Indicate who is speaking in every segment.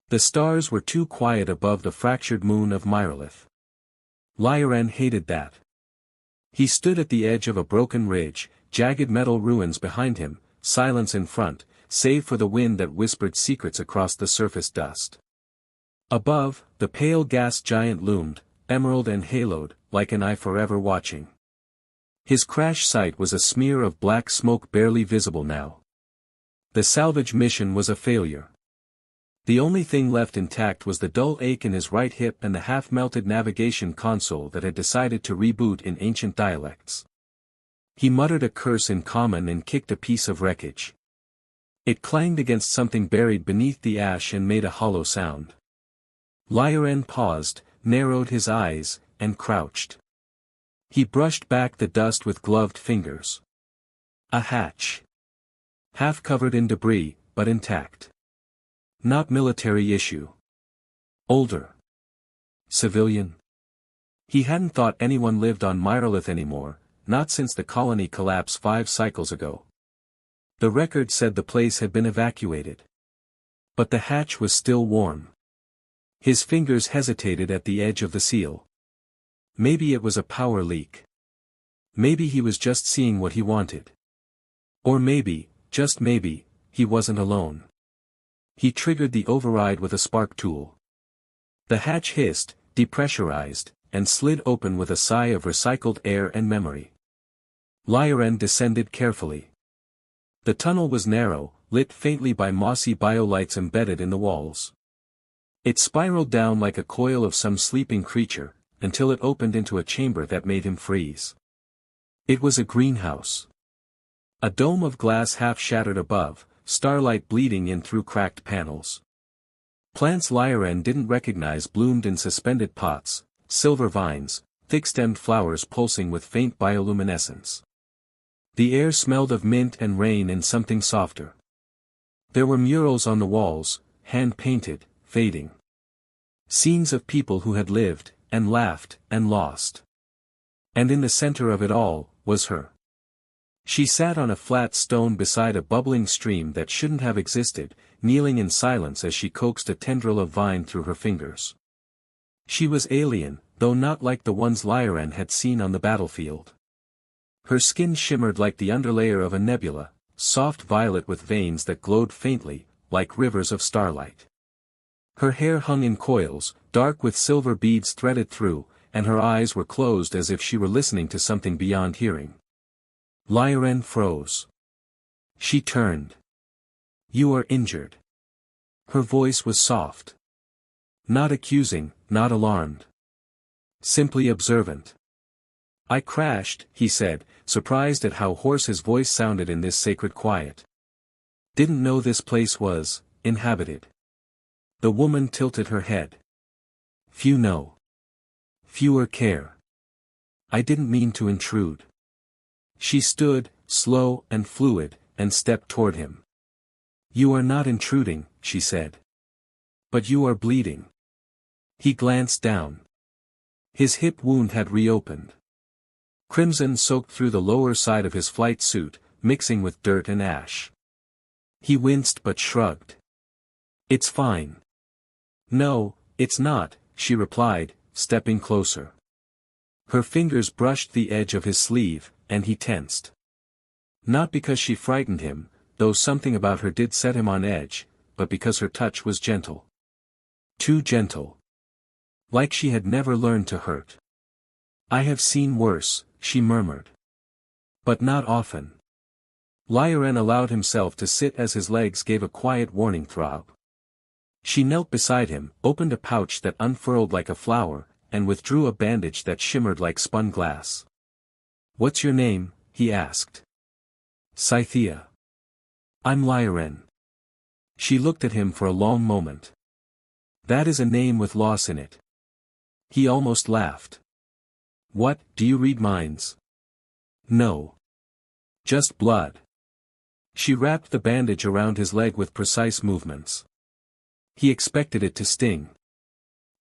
Speaker 1: The stars were too quiet above the fractured moon of Myrolith. Lyran hated that. He stood at the edge of a broken ridge, jagged metal ruins behind him, silence in front, save for the wind that whispered secrets across the surface dust. Above, the pale gas giant loomed, emerald and haloed, like an eye forever watching. His crash site was a smear of black smoke barely visible now. The salvage mission was a failure. The only thing left intact was the dull ache in his right hip and the half-melted navigation console that had decided to reboot in ancient dialects. He muttered a curse in common and kicked a piece of wreckage. It clanged against something buried beneath the ash and made a hollow sound. Lyran paused, narrowed his eyes, and crouched. He brushed back the dust with gloved fingers. A hatch. Half covered in debris, but intact. Not military issue. Older. Civilian. He hadn't thought anyone lived on Myrolith anymore, not since the colony collapsed 5 cycles ago. The record said the place had been evacuated. But the hatch was still warm. His fingers hesitated at the edge of the seal. Maybe it was a power leak. Maybe he was just seeing what he wanted. Or maybe, just maybe, he wasn't alone. He triggered the override with a spark tool. The hatch hissed, depressurized, and slid open with a sigh of recycled air and memory. Lyran descended carefully. The tunnel was narrow, lit faintly by mossy biolights embedded in the walls. It spiraled down like a coil of some sleeping creature, until it opened into a chamber that made him freeze. It was a greenhouse. A dome of glass half shattered above, starlight bleeding in through cracked panels. Plants Lyran didn't recognize bloomed in suspended pots, silver vines, thick-stemmed flowers pulsing with faint bioluminescence. The air smelled of mint and rain and something softer. There were murals on the walls, hand-painted, fading. Scenes of people who had lived, and laughed, and lost. And in the center of it all, was her. She sat on a flat stone beside a bubbling stream that shouldn't have existed, kneeling in silence as she coaxed a tendril of vine through her fingers. She was alien, though not like the ones Lyran had seen on the battlefield. Her skin shimmered like the underlayer of a nebula, soft violet with veins that glowed faintly, like rivers of starlight. Her hair hung in coils, dark with silver beads threaded through, and her eyes were closed as if she were listening to something beyond hearing. Lyran froze. She turned. "You are injured." Her voice was soft. Not accusing, not alarmed. Simply observant. "I crashed," he said, surprised at how hoarse his voice sounded in this sacred quiet. "Didn't know this place was inhabited." The woman tilted her head. "Few know. Fewer care. I didn't mean to intrude." She stood, slow and fluid, and stepped toward him. "You are not intruding," she said. "But you are bleeding." He glanced down. His hip wound had reopened. Crimson soaked through the lower side of his flight suit, mixing with dirt and ash. He winced but shrugged. "It's fine." "No, it's not," she replied, stepping closer. Her fingers brushed the edge of his sleeve, and he tensed. Not because she frightened him, though something about her did set him on edge, but because her touch was gentle. Too gentle. Like she had never learned to hurt. "I have seen worse," she murmured. "But not often." Lyran allowed himself to sit as his legs gave a quiet warning throb. She knelt beside him, opened a pouch that unfurled like a flower, and withdrew a bandage that shimmered like spun glass. "What's your name?" he asked. "Scythia." "I'm Lyran." She looked at him for a long moment. "That is a name with loss in it." He almost laughed. "What, do you read minds?" "No. Just blood." She wrapped the bandage around his leg with precise movements. He expected it to sting.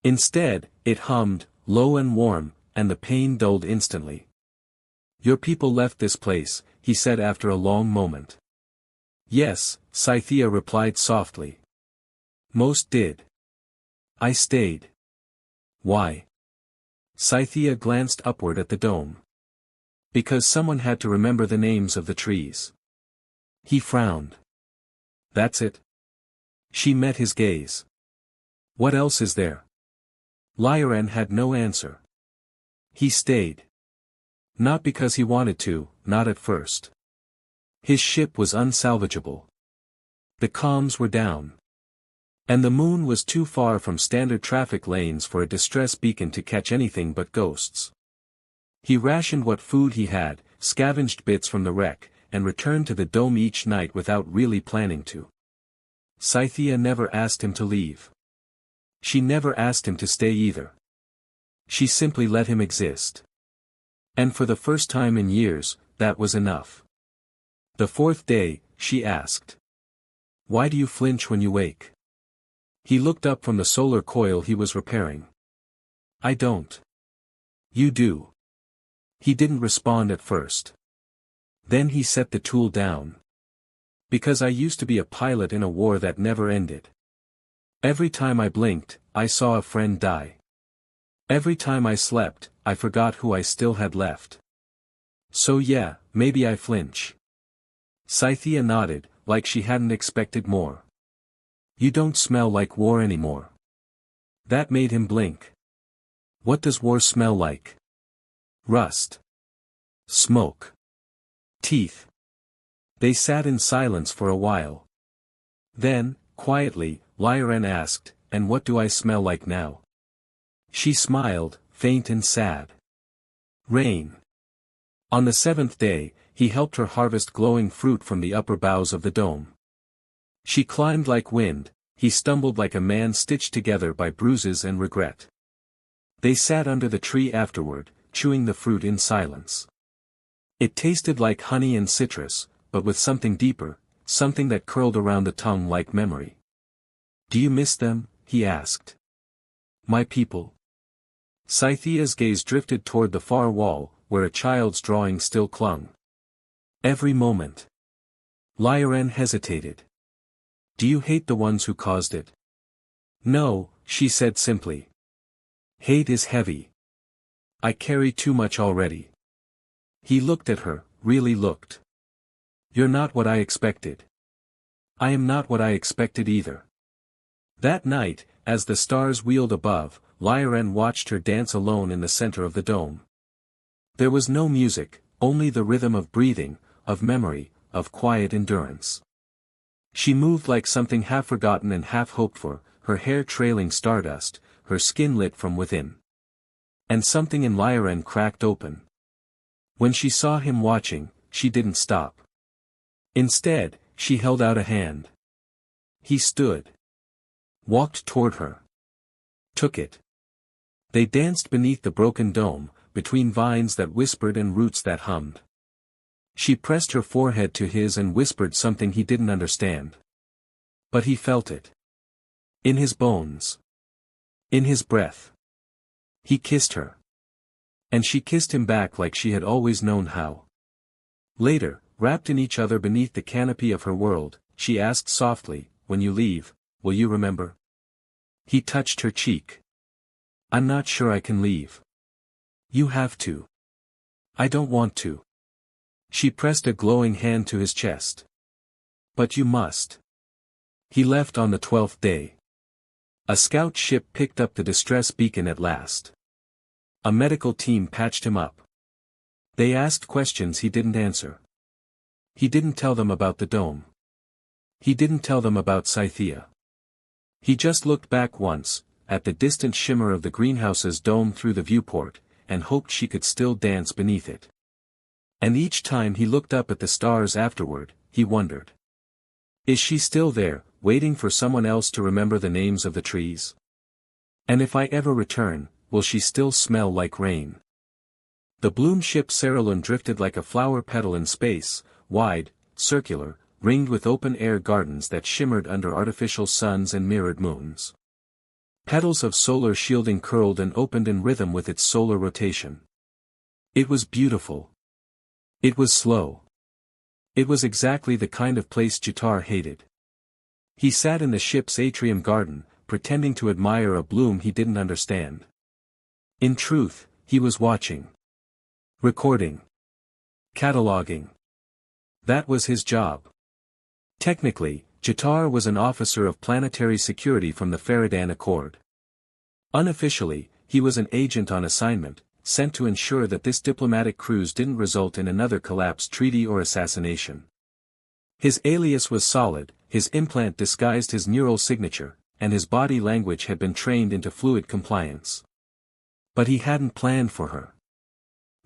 Speaker 1: Instead, it hummed, low and warm, and the pain dulled instantly. "Your people left this place," he said after a long moment. "Yes," Scythia replied softly. "Most did. I stayed. Why? Scythia glanced upward at the dome. Because someone had to remember the names of the trees. He frowned. That's it? She met his gaze. What else is there? Lyran had no answer. He stayed. Not because he wanted to, not at first. His ship was unsalvageable. The comms were down. And the moon was too far from standard traffic lanes for a distress beacon to catch anything but ghosts. He rationed what food he had, scavenged bits from the wreck, and returned to the dome each night without really planning to. Scythia never asked him to leave. She never asked him to stay either. She simply let him exist. And for the first time in years, that was enough. The fourth day, she asked. Why do you flinch when you wake? He looked up from the solar coil he was repairing. I don't. You do. He didn't respond at first. Then he set the tool down. Because I used to be a pilot in a war that never ended. Every time I blinked, I saw a friend die. Every time I slept, I forgot who I still had left. So yeah, maybe I flinch. Scythia nodded, like she hadn't expected more. You don't smell like war anymore. That made him blink. What does war smell like? Rust. Smoke. Teeth. They sat in silence for a while. Then, quietly, Lyran asked, and what do I smell like now? She smiled, faint and sad. Rain. On the seventh day, he helped her harvest glowing fruit from the upper boughs of the dome. She climbed like wind, he stumbled like a man stitched together by bruises and regret. They sat under the tree afterward, chewing the fruit in silence. It tasted like honey and citrus, but with something deeper, something that curled around the tongue like memory. Do you miss them? He asked. My people. Scythia's gaze drifted toward the far wall, where a child's drawing still clung. Every moment. Lyran hesitated. Do you hate the ones who caused it? No, she said simply. Hate is heavy. I carry too much already. He looked at her, really looked. You're not what I expected. I am not what I expected either. That night, as the stars wheeled above, Lyran watched her dance alone in the center of the dome. There was no music, only the rhythm of breathing, of memory, of quiet endurance. She moved like something half forgotten and half hoped for, her hair trailing stardust, her skin lit from within. And something in Lyran cracked open. When she saw him watching, she didn't stop. Instead, she held out a hand. He stood. Walked toward her. Took it. They danced beneath the broken dome, between vines that whispered and roots that hummed. She pressed her forehead to his and whispered something he didn't understand. But he felt it. In his bones. In his breath. He kissed her. And she kissed him back like she had always known how. Later, wrapped in each other beneath the canopy of her world, she asked softly, when you leave, will you remember? He touched her cheek. I'm not sure I can leave. You have to. I don't want to. She pressed a glowing hand to his chest. But you must. He left on the 12th day. A scout ship picked up the distress beacon at last. A medical team patched him up. They asked questions he didn't answer. He didn't tell them about the dome. He didn't tell them about Scythia. He just looked back once, at the distant shimmer of the greenhouse's dome through the viewport, and hoped she could still dance beneath it. And each time he looked up at the stars afterward, he wondered. Is she still there, waiting for someone else to remember the names of the trees? And if I ever return, will she still smell like rain? The bloom ship Cerulean drifted like a flower petal in space, wide, circular, ringed with open-air gardens that shimmered under artificial suns and mirrored moons. Petals of solar shielding curled and opened in rhythm with its solar rotation. It was beautiful. It was slow. It was exactly the kind of place Jitar hated. He sat in the ship's atrium garden, pretending to admire a bloom he didn't understand. In truth, he was watching. Recording. Cataloging. That was his job. Technically, Jatar was an officer of planetary security from the Faradan Accord. Unofficially, he was an agent on assignment, sent to ensure that this diplomatic cruise didn't result in another collapsed treaty or assassination. His alias was solid, his implant disguised his neural signature, and his body language had been trained into fluid compliance. But he hadn't planned for her.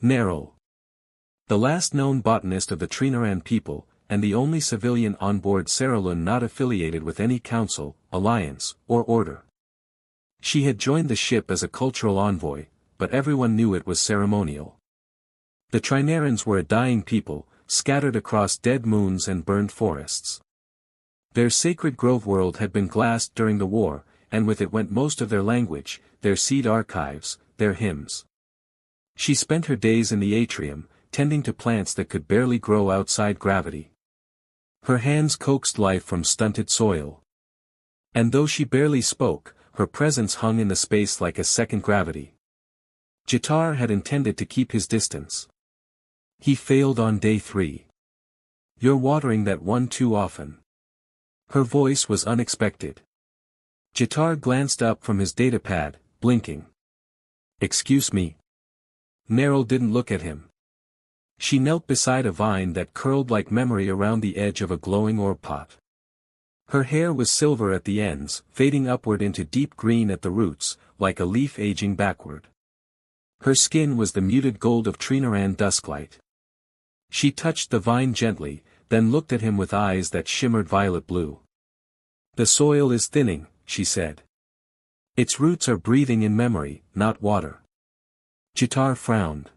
Speaker 1: Nerul. The last known botanist of the Trinaran people, and the only civilian on board Saralun not affiliated with any council, alliance, or order. She had joined the ship as a cultural envoy, but everyone knew it was ceremonial. The Trinarans were a dying people, scattered across dead moons and burned forests. Their sacred grove world had been glassed during the war, and with it went most of their language, their seed archives, their hymns. She spent her days in the atrium, tending to plants that could barely grow outside gravity. Her hands coaxed life from stunted soil. And though she barely spoke, her presence hung in the space like a second gravity. Jatar had intended to keep his distance. He failed on day 3. "You're watering that one too often." Her voice was unexpected. Jatar glanced up from his datapad, blinking. "Excuse me." Nerul didn't look at him. She knelt beside a vine that curled like memory around the edge of a glowing ore pot. Her hair was silver at the ends, fading upward into deep green at the roots, like a leaf aging backward. Her skin was the muted gold of Trinaran dusklight. She touched the vine gently, then looked at him with eyes that shimmered violet blue. "The soil is thinning," she said. "Its roots are breathing in memory, not water." Jatar frowned.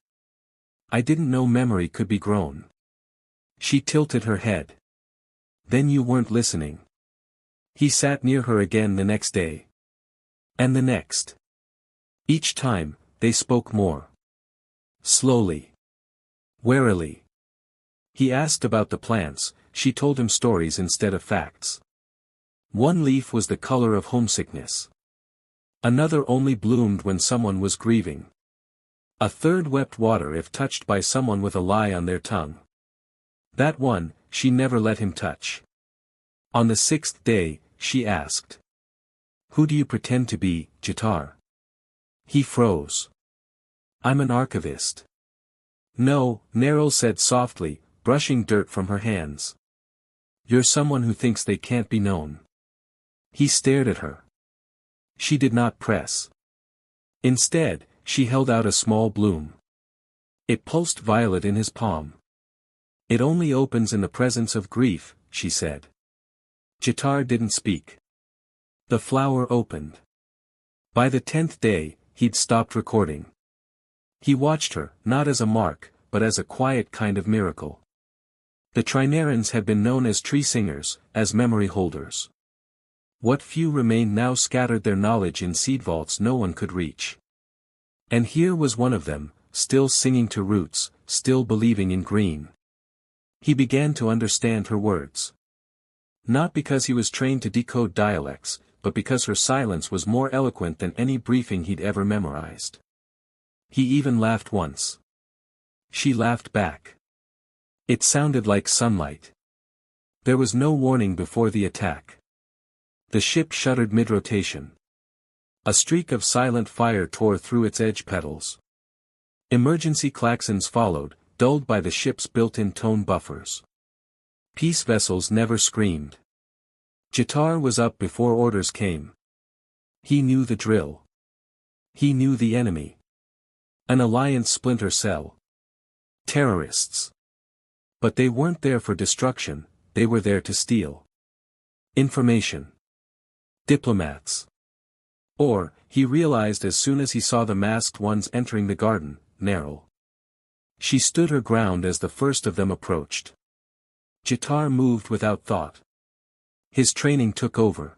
Speaker 1: "I didn't know memory could be grown." She tilted her head. "Then you weren't listening." He sat near her again the next day. And the next. Each time, they spoke more. Slowly. Warily. He asked about the plants, she told him stories instead of facts. One leaf was the color of homesickness. Another only bloomed when someone was grieving. A third wept water if touched by someone with a lie on their tongue. That one, she never let him touch. On the 6th day, she asked. "Who do you pretend to be, Jatar?" He froze. "I'm an archivist." "No," Nerul said softly, brushing dirt from her hands. "You're someone who thinks they can't be known." He stared at her. She did not press. Instead, she held out a small bloom. It pulsed violet in his palm. "It only opens in the presence of grief," she said. Jatar didn't speak. The flower opened. By the 10th day, he'd stopped recording. He watched her, not as a mark, but as a quiet kind of miracle. The Trinarans had been known as tree singers, as memory holders. What few remained now scattered their knowledge in seed vaults no one could reach. And here was one of them, still singing to roots, still believing in green. He began to understand her words. Not because he was trained to decode dialects, but because her silence was more eloquent than any briefing he'd ever memorized. He even laughed once. She laughed back. It sounded like sunlight. There was no warning before the attack. The ship shuddered mid-rotation. A streak of silent fire tore through its edge petals. Emergency klaxons followed, dulled by the ship's built-in tone buffers. Peace vessels never screamed. Jatar was up before orders came. He knew the drill. He knew the enemy. An alliance splinter cell. Terrorists. But they weren't there for destruction, they were there to steal information. Diplomats. Or, he realized as soon as he saw the masked ones entering the garden, Nerul. She stood her ground as the first of them approached. Jatar moved without thought. His training took over.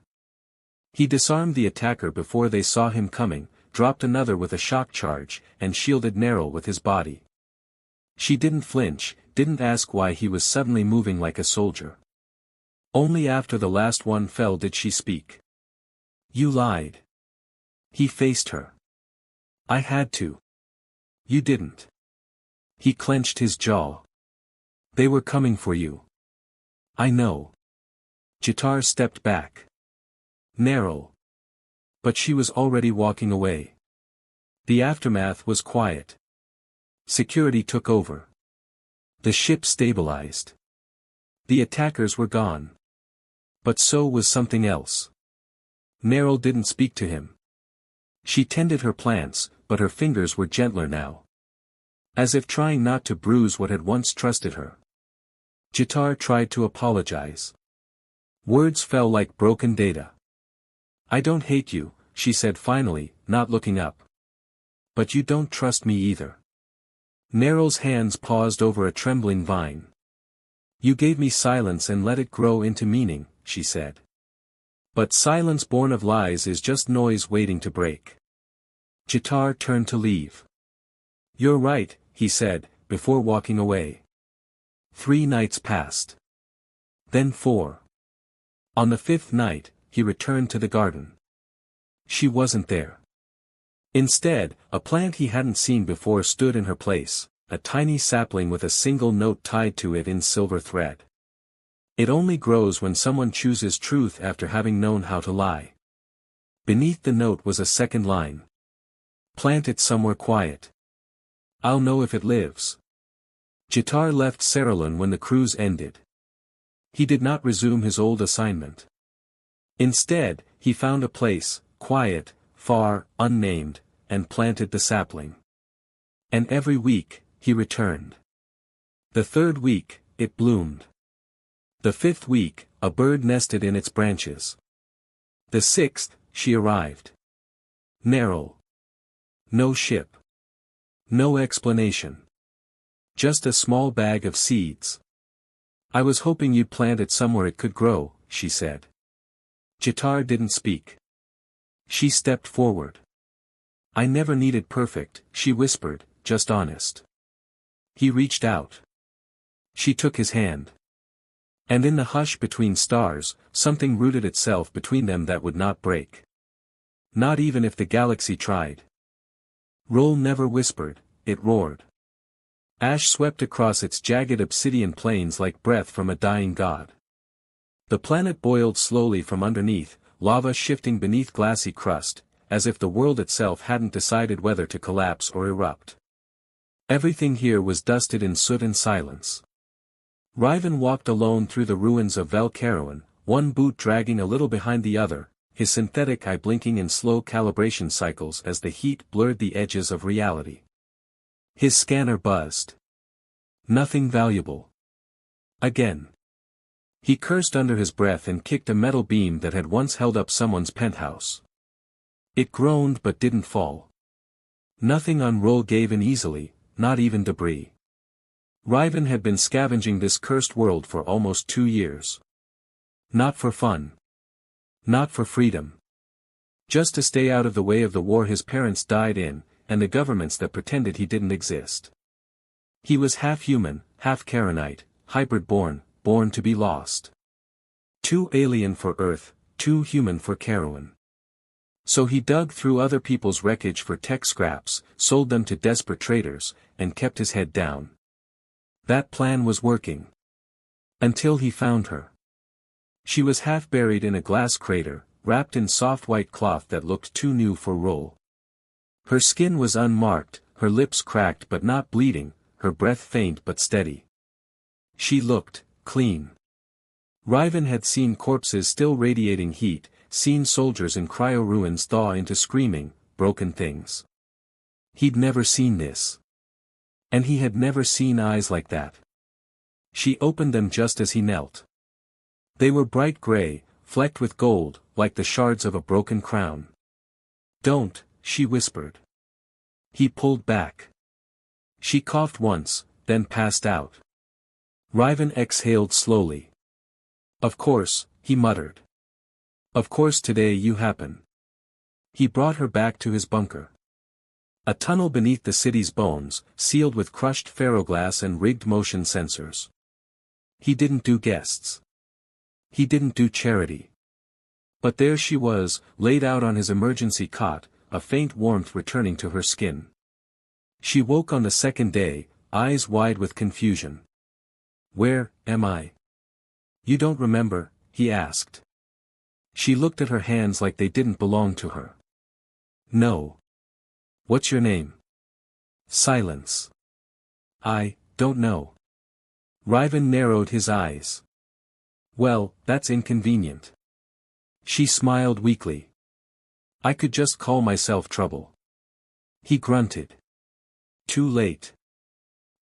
Speaker 1: He disarmed the attacker before they saw him coming, dropped another with a shock charge, and shielded Nerul with his body. She didn't flinch, didn't ask why he was suddenly moving like a soldier. Only after the last one fell did she speak. You lied. He faced her. I had to. You didn't. He clenched his jaw. They were coming for you. I know. Jitar stepped back. Narrow. But she was already walking away. The aftermath was quiet. Security took over. The ship stabilized. The attackers were gone. But so was something else. Neril didn't speak to him. She tended her plants, but her fingers were gentler now. As if trying not to bruise what had once trusted her. Jitar tried to apologize. Words fell like broken data. I don't hate you, she said finally, not looking up. But you don't trust me either. Neril's hands paused over a trembling vine. You gave me silence and let it grow into meaning, she said. But silence born of lies is just noise waiting to break. Jitar turned to leave. You're right, he said, before walking away. 3 nights passed. Then 4. On the 5th night, he returned to the garden. She wasn't there. Instead, a plant he hadn't seen before stood in her place, a tiny sapling with a single note tied to it in silver thread. It only grows when someone chooses truth after having known how to lie. Beneath the note was a second line. Plant it somewhere quiet. I'll know if it lives. Jitar left Cerulean when the cruise ended. He did not resume his old assignment. Instead, he found a place, quiet, far, unnamed, and planted the sapling. And every week, he returned. The 3rd week, it bloomed. The 5th week, a bird nested in its branches. The 6th, she arrived. Neril. No ship. No explanation. Just a small bag of seeds. I was hoping you'd plant it somewhere it could grow, she said. Jitar didn't speak. She stepped forward. I never needed perfect, she whispered, just honest. He reached out. She took his hand. And in the hush between stars, something rooted itself between them that would not break. Not even if the galaxy tried. Roll never whispered, it roared. Ash swept across its jagged obsidian plains like breath from a dying god. The planet boiled slowly from underneath, lava shifting beneath glassy crust, as if the world itself hadn't decided whether to collapse or erupt. Everything here was dusted in soot and silence. Riven walked alone through the ruins of Velcaroan, one boot dragging a little behind the other, his synthetic eye blinking in slow calibration cycles as the heat blurred the edges of reality. His scanner buzzed. Nothing valuable. Again. He cursed under his breath and kicked a metal beam that had once held up someone's penthouse. It groaned but didn't fall. Nothing on Roll gave in easily, not even debris. Riven had been scavenging this cursed world for almost 2 years. Not for fun. Not for freedom. Just to stay out of the way of the war his parents died in, and the governments that pretended he didn't exist. He was half human, half Karenite, hybrid-born, born to be lost. Too alien for Earth, too human for Carowan. So he dug through other people's wreckage for tech scraps, sold them to desperate traders, and kept his head down. That plan was working. Until he found her. She was half buried in a glass crater, wrapped in soft white cloth that looked too new for Roll. Her skin was unmarked, her lips cracked but not bleeding, her breath faint but steady. She looked clean. Riven had seen corpses still radiating heat, seen soldiers in cryo-ruins thaw into screaming, broken things. He'd never seen this. And he had never seen eyes like that. She opened them just as he knelt. They were bright gray, flecked with gold, like the shards of a broken crown. Don't, she whispered. He pulled back. She coughed once, then passed out. Riven exhaled slowly. Of course, he muttered. Of course today you happen. He brought her back to his bunker. A tunnel beneath the city's bones, sealed with crushed ferroglass and rigged motion sensors. He didn't do guests. He didn't do charity. But there she was, laid out on his emergency cot, a faint warmth returning to her skin. She woke on the second day, eyes wide with confusion. "Where am I?" "You don't remember?" he asked. She looked at her hands like they didn't belong to her. "No." "What's your name?" Silence. "I don't know." Ryvan narrowed his eyes. "Well, that's inconvenient." She smiled weakly. "I could just call myself Trouble." He grunted. "Too late.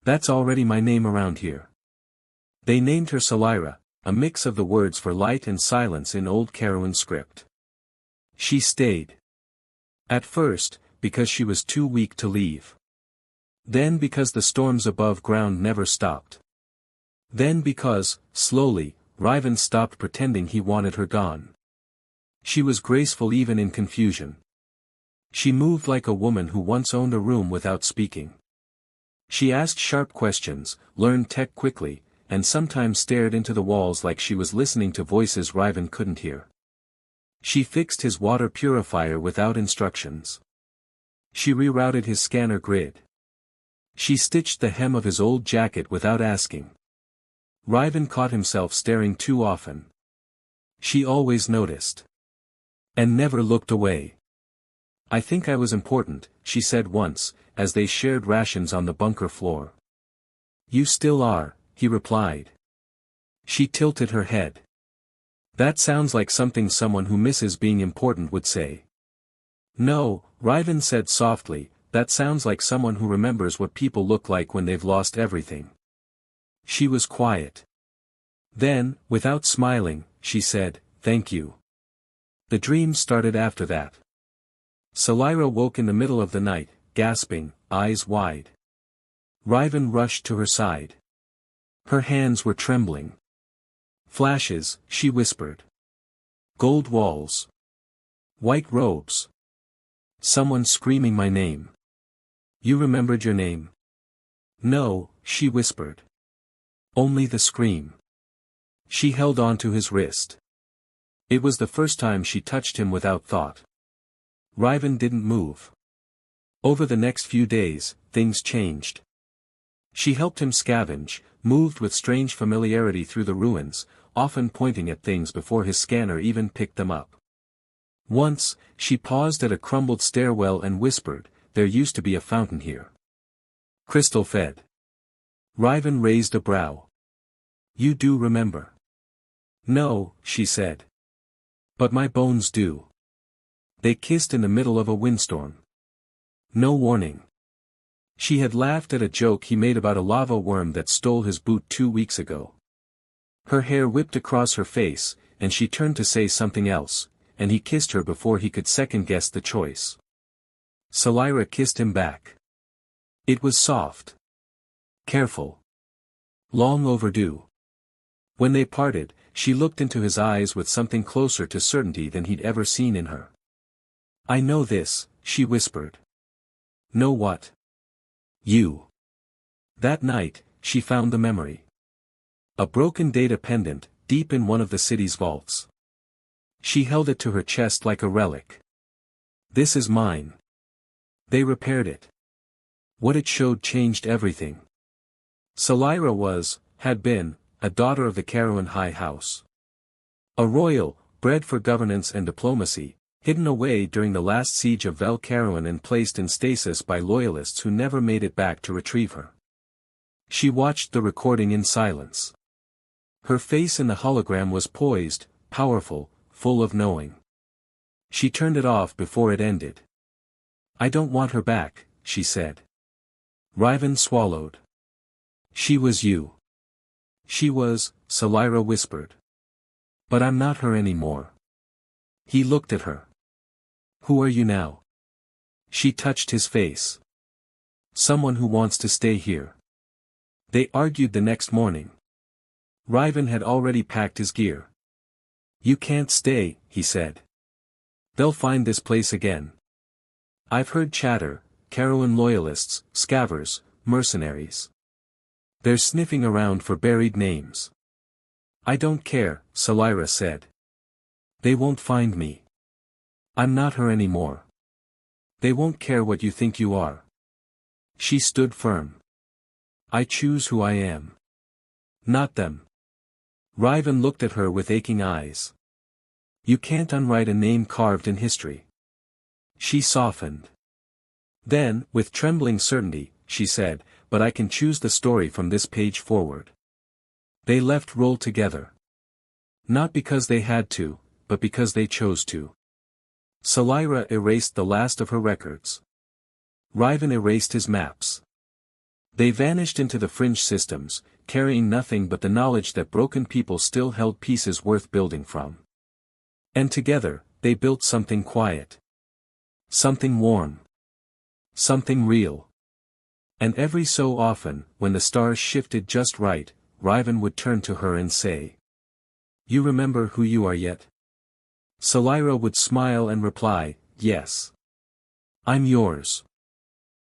Speaker 1: That's already my name around here." They named her Salira, a mix of the words for light and silence in old Karawan script. She stayed. At first, because she was too weak to leave. Then because the storms above ground never stopped. Then because, slowly, Ryvan stopped pretending he wanted her gone. She was graceful even in confusion. She moved like a woman who once owned a room without speaking. She asked sharp questions, learned tech quickly, and sometimes stared into the walls like she was listening to voices Ryvan couldn't hear. She fixed his water purifier without instructions. She rerouted his scanner grid. She stitched the hem of his old jacket without asking. Ryvan caught himself staring too often. She always noticed. And never looked away. "I think I was important," she said once, as they shared rations on the bunker floor. "You still are," he replied. She tilted her head. "That sounds like something someone who misses being important would say." "No," Ryvan said softly, "that sounds like someone who remembers what people look like when they've lost everything." She was quiet. Then, without smiling, she said, "Thank you." The dream started after that. Salira woke in the middle of the night, gasping, eyes wide. Ryvan rushed to her side. Her hands were trembling. "Flashes," she whispered. "Gold walls. White robes. Someone screaming my name." "You remembered your name?" "No," she whispered. "Only the scream." She held on to his wrist. It was the first time she touched him without thought. Ryvan didn't move. Over the next few days, things changed. She helped him scavenge, moved with strange familiarity through the ruins, often pointing at things before his scanner even picked them up. Once, she paused at a crumbled stairwell and whispered, "There used to be a fountain here. Crystal fed." Ryvan raised a brow. "You do remember?" "No," she said. "But my bones do." They kissed in the middle of a windstorm. No warning. She had laughed at a joke he made about a lava worm that stole his boot 2 weeks ago. Her hair whipped across her face, and she turned to say something else, and he kissed her before he could second-guess the choice. Salira kissed him back. It was soft. Careful. Long overdue. When they parted, she looked into his eyes with something closer to certainty than he'd ever seen in her. "I know this," she whispered. "Know what?" "You." That night, she found the memory. A broken data pendant, deep in one of the city's vaults. She held it to her chest like a relic. "This is mine." They repaired it. What it showed changed everything. Salira had been, a daughter of the Karawan High House. A royal, bred for governance and diplomacy, hidden away during the last siege of Vel Karawan and placed in stasis by loyalists who never made it back to retrieve her. She watched the recording in silence. Her face in the hologram was poised, powerful, full of knowing. She turned it off before it ended. "I don't want her back," she said. Ryvan swallowed. "She was you." "She was," Salira whispered. "But I'm not her anymore." He looked at her. "Who are you now?" She touched his face. "Someone who wants to stay here." They argued the next morning. Ryvan had already packed his gear. "You can't stay," he said. "They'll find this place again. I've heard chatter, Karawan loyalists, scavvers, mercenaries. They're sniffing around for buried names." "I don't care," Salira said. They won't find me. I'm not her anymore. They won't care what you think you are. She stood firm. I choose who I am. Not them. Riven looked at her with aching eyes. You can't unwrite a name carved in history. She softened. Then, with trembling certainty, she said, but I can choose the story from this page forward. They left Roll together. Not because they had to, but because they chose to. Salira erased the last of her records. Riven erased his maps. They vanished into the fringe systems, carrying nothing but the knowledge that broken people still held pieces worth building from. And together, they built something quiet. Something warm. Something real. And every so often, when the stars shifted just right, Riven would turn to her and say, "You remember who you are yet?" Salira would smile and reply, "Yes. I'm yours."